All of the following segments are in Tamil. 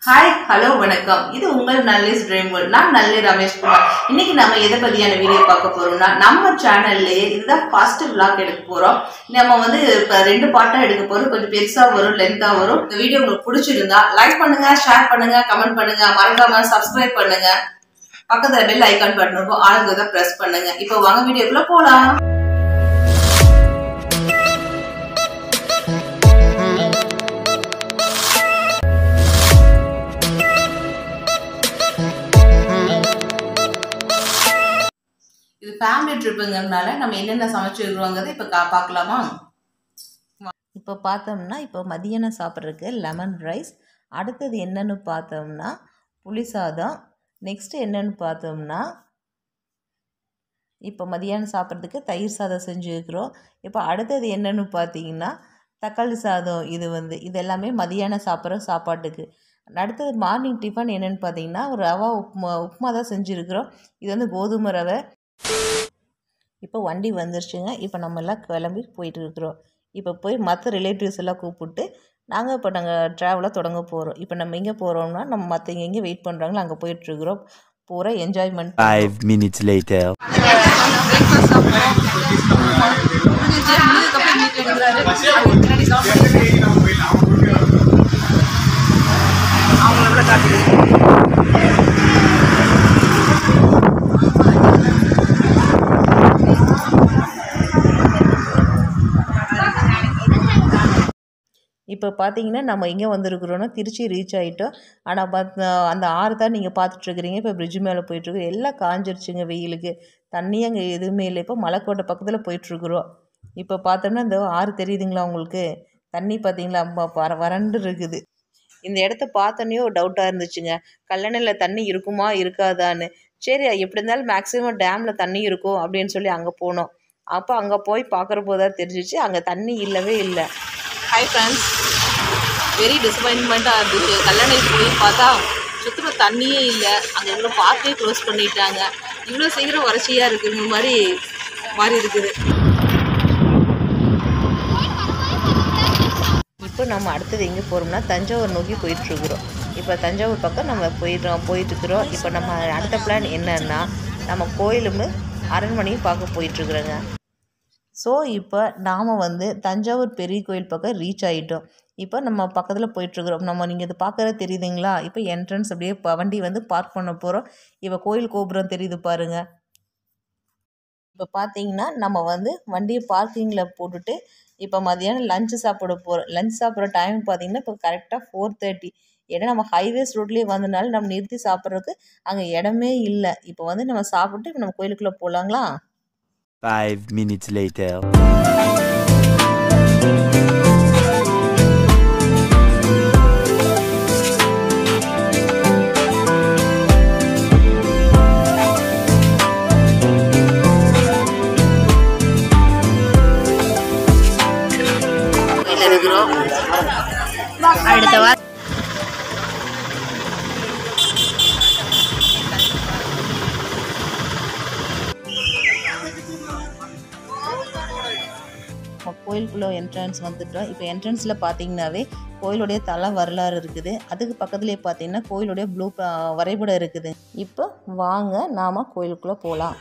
ஹாய் ஹலோ வணக்கம். இது உங்கள் நல்லிஸ் ட்ரீம் வேர்ல்ட். நான் நல்லி ரமேஷ் குமார். இன்னைக்கு நம்ம எதை பத்தியான வீடியோ பார்க்க போறோம்னா, நம்ம சேனல்லே இதுதான் ஃபர்ஸ்ட் vlog எடுக்க போறோம். நம்ம வந்து இப்ப 2 பார்ட்டா எடுக்க போறோம். கொஞ்சம் பெருசா வரும், லென்த்தா வரும். இந்த வீடியோ உங்களுக்கு பிடிச்சிருந்தா லைக் பண்ணுங்க, ஷேர் பண்ணுங்க, கமெண்ட் பண்ணுங்க, மறக்காம சப்ஸ்கிரைப் பண்ணுங்க. பக்கத்துல பெல் ஐகான் பட்டன் இருக்கும், ஆளுங்க பிரஸ் பண்ணுங்க. இப்போ வாங்க வீடியோக்குள்ள போலாம். இது ஃபேமிலி ட்ரிப்புங்கிறதுனால நம்ம என்னென்ன சமைச்சிருக்கிறோங்கிறத இப்போ பார்க்கலாமா? இப்போ பார்த்தோம்னா இப்போ மதியானம் சாப்பிட்றதுக்கு லெமன் ரைஸ், அடுத்தது என்னென்னு பார்த்தோம்னா புளி சாதம், நெக்ஸ்ட்டு என்னென்னு பார்த்தோம்னா இப்போ மதியானம் சாப்பிட்றதுக்கு தயிர் சாதம் செஞ்சுருக்கிறோம். இப்போ அடுத்தது என்னென்னு பார்த்தீங்கன்னா தக்காளி சாதம். இது எல்லாமே மதியானம் சாப்பிட்ற சாப்பாட்டுக்கு. அடுத்தது மார்னிங் டிஃபன் என்னென்னு பார்த்தீங்கன்னா ஒரு ரவா உப்புமா தான் செஞ்சுருக்கிறோம். இது வந்து கோதுமை ரவை. இப்போ வண்டி வந்துருச்சுங்க. இப்போ நம்ம எல்லாம் கிளம்பி போயிட்டுருக்குறோம். இப்போ போய் மற்ற ரிலேட்டிவ்ஸ் எல்லாம் கூப்பிட்டு நாங்கள் ட்ராவலை தொடங்க போகிறோம். இப்போ நம்ம எங்கே போகிறோம்னா நம்ம மற்ற எங்கே வெயிட் பண்ணுறாங்களோ அங்கே போயிட்டுருக்குறோம். பூரா என்ஜாய்மெண்ட். 5 minutes later. இப்போ பார்த்தீங்கன்னா நம்ம எங்கே வந்திருக்கிறோன்னா திருச்சி ரீச் ஆகிட்டோம். ஆனால் அந்த ஆறு தான் நீங்கள் பார்த்துட்ருக்குறீங்க. இப்போ பிரிட்ஜு மேலே போயிட்டுருக்கு. எல்லாம் காஞ்சிருச்சுங்க வெயிலுக்கு. தண்ணி அங்கே எதுவுமே இல்லை. இப்போ மலைக்கோட்டை பக்கத்தில் போயிட்டுருக்குறோம். இப்போ பார்த்தோம்னா இந்த ஆறு தெரியுதுங்களா உங்களுக்கு? தண்ணி பார்த்தீங்களா வறண்டு இருக்குது. இந்த இடத்த பார்த்தோன்னே ஒரு டவுட்டாக இருந்துச்சுங்க, கல்லணையில் தண்ணி இருக்குமா இருக்காதான்னு. சரி எப்படி இருந்தாலும் மேக்ஸிமம் டேமில் தண்ணி இருக்கும் அப்படின்னு சொல்லி அங்கே போனோம். அப்போ அங்கே போய் பார்க்குறப்போ தான் தெரிஞ்சிச்சு அங்கே தண்ணி இல்லவே இல்லை. ஹாய் ஃப்ரெண்ட்ஸ், வெரி டிசப்பாயின்மெண்ட்டாக இருந்துச்சு. கல்லணை போய் பார்த்தா சுத்தமாக தண்ணியே இல்லை. அங்கே எவ்வளோ பார்க்கே க்ளோஸ் பண்ணிட்டாங்க. இவ்வளோ சீக்கிரம் வறட்சியாக இருக்குங்கிற மாதிரி இருக்குது. இப்போ நம்ம அடுத்தது எங்கே போகிறோம்னா தஞ்சாவூர் நோக்கி போயிட்டுருக்குறோம். இப்போ தஞ்சாவூர் பக்கம் நம்ம போயிட்டுருக்குறோம். இப்போ நம்ம அடுத்த பிளான் என்னன்னா நம்ம கோயிலும் அரண்மனையும் பார்க்க போயிட்டுருக்குறோங்க. ஸோ இப்போ நாம் வந்து தஞ்சாவூர் பெரிய கோயில் பக்கம் ரீச் ஆகிட்டோம். இப்போ நம்ம பக்கத்தில் போயிட்டுருக்குறோம். நீங்கள் இது பார்க்குறது தெரியுதுங்களா? இப்போ என்ட்ரன்ஸ் அப்படியே வண்டி வந்து பார்க் பண்ண போகிறோம். இப்போ கோயில் கோபுரம் தெரியுது பாருங்கள். இப்போ பார்த்தீங்கன்னா நம்ம வந்து வண்டியை பார்க்கிங்கில் போட்டுட்டு இப்போ மதியானம் லஞ்சு சாப்பிட போகிறோம். லஞ்ச் சாப்பிட்ற டைம் பார்த்தீங்கன்னா இப்போ கரெக்டாக 4:30. ஏன்னா நம்ம ஹைவேஸ் ரோட்லேயே வந்தனால நம்ம நிறுத்தி சாப்பிட்றதுக்கு அங்கே இடமே இல்லை. இப்போ வந்து நம்ம சாப்பிட்டு இப்போ நம்ம கோயிலுக்குள்ளே போகலாங்களா? 5 minutes later. அடுத்த வாரம் கோயிலுக்குள்ளே என்ட்ரன்ஸ் வந்துட்டோம். இப்போ என்ட்ரன்ஸில் பார்த்தீங்கன்னாவே கோயிலுடைய தல வரலாறு இருக்குது. அதுக்கு பக்கத்துலேயே பார்த்தீங்கன்னா கோயிலுடைய வரைபடம் இருக்குது. இப்போ வாங்க நாம் கோயிலுக்குள்ளே போகலாம்.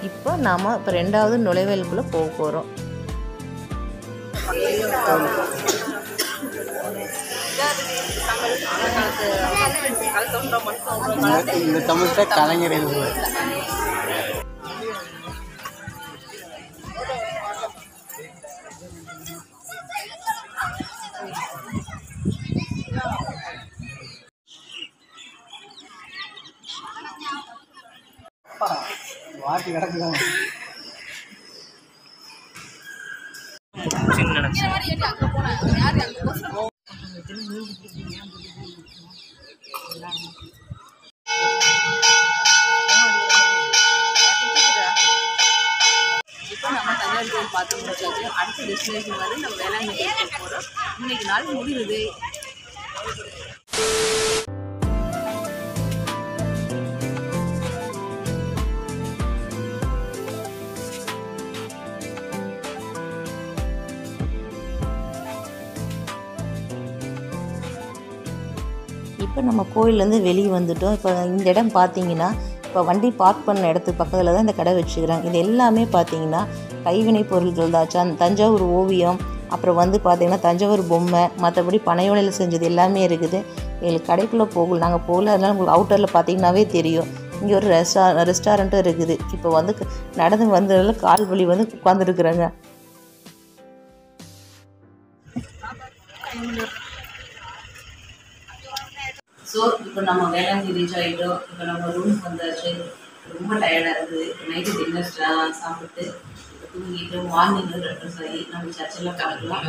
இப்போ நாம் இப்போ 2வது நுழைவாயிலுக்குள்ளே போக போகிறோம். இந்த தமிழ்ல கலைஞர் வாட்டி கிடக்குதான். இப்போ நம்ம தஞ்சாவூர் கோயில் பார்த்து முடிச்சாச்சு. அடுத்த டெஸ்டினேஷன் வந்து நம்ம வேளாங்கண்ணி போகிறோம். இன்னைக்கு நாள் முடியுது. இப்போ நம்ம கோயிலேருந்து வெளியே வந்துட்டோம். இப்போ இந்த இடம் பார்த்தீங்கன்னா, இப்போ வண்டி பார்க் பண்ண இடத்துக்கு பக்கத்தில் தான் இந்த கடை வச்சுக்கிறாங்க. இது எல்லாமே பார்த்தீங்கன்னா கைவினை பொருட்கள் தான். தஞ்சாவூர் ஓவியம், அப்புறம் வந்து பார்த்திங்கன்னா தஞ்சாவூர் பொம்மை, மற்றபடி பனையோலையில் செஞ்சது எல்லாமே இருக்குது. எங்களுக்கு கடைக்குள்ளே போகல, நாங்கள் போகல. அதனால் உங்களுக்கு அவுட்டரில் பார்த்தீங்கன்னாவே தெரியும். இங்கே ஒரு ரெஸ்டாரண்ட்டும் இருக்குது. இப்போ வந்து நடந்து வந்ததில் கால் வலி வந்து உட்காந்துருக்குறேங்க. ஸோ இப்போ நம்ம வேளாங்கண்ணி ரீச் ஆகிட்டோம். இப்போ நம்ம ரூம் வந்தாச்சு. ரொம்ப டயர்டாக இருக்குது. நைட்டு டின்னர் சாப்பிட்டு தூங்கிட்டு மார்னிங் ரெஃப்ரெஷ் ஆகி நம்ம சர்ச்செல்லாம் கிளம்பலாம்.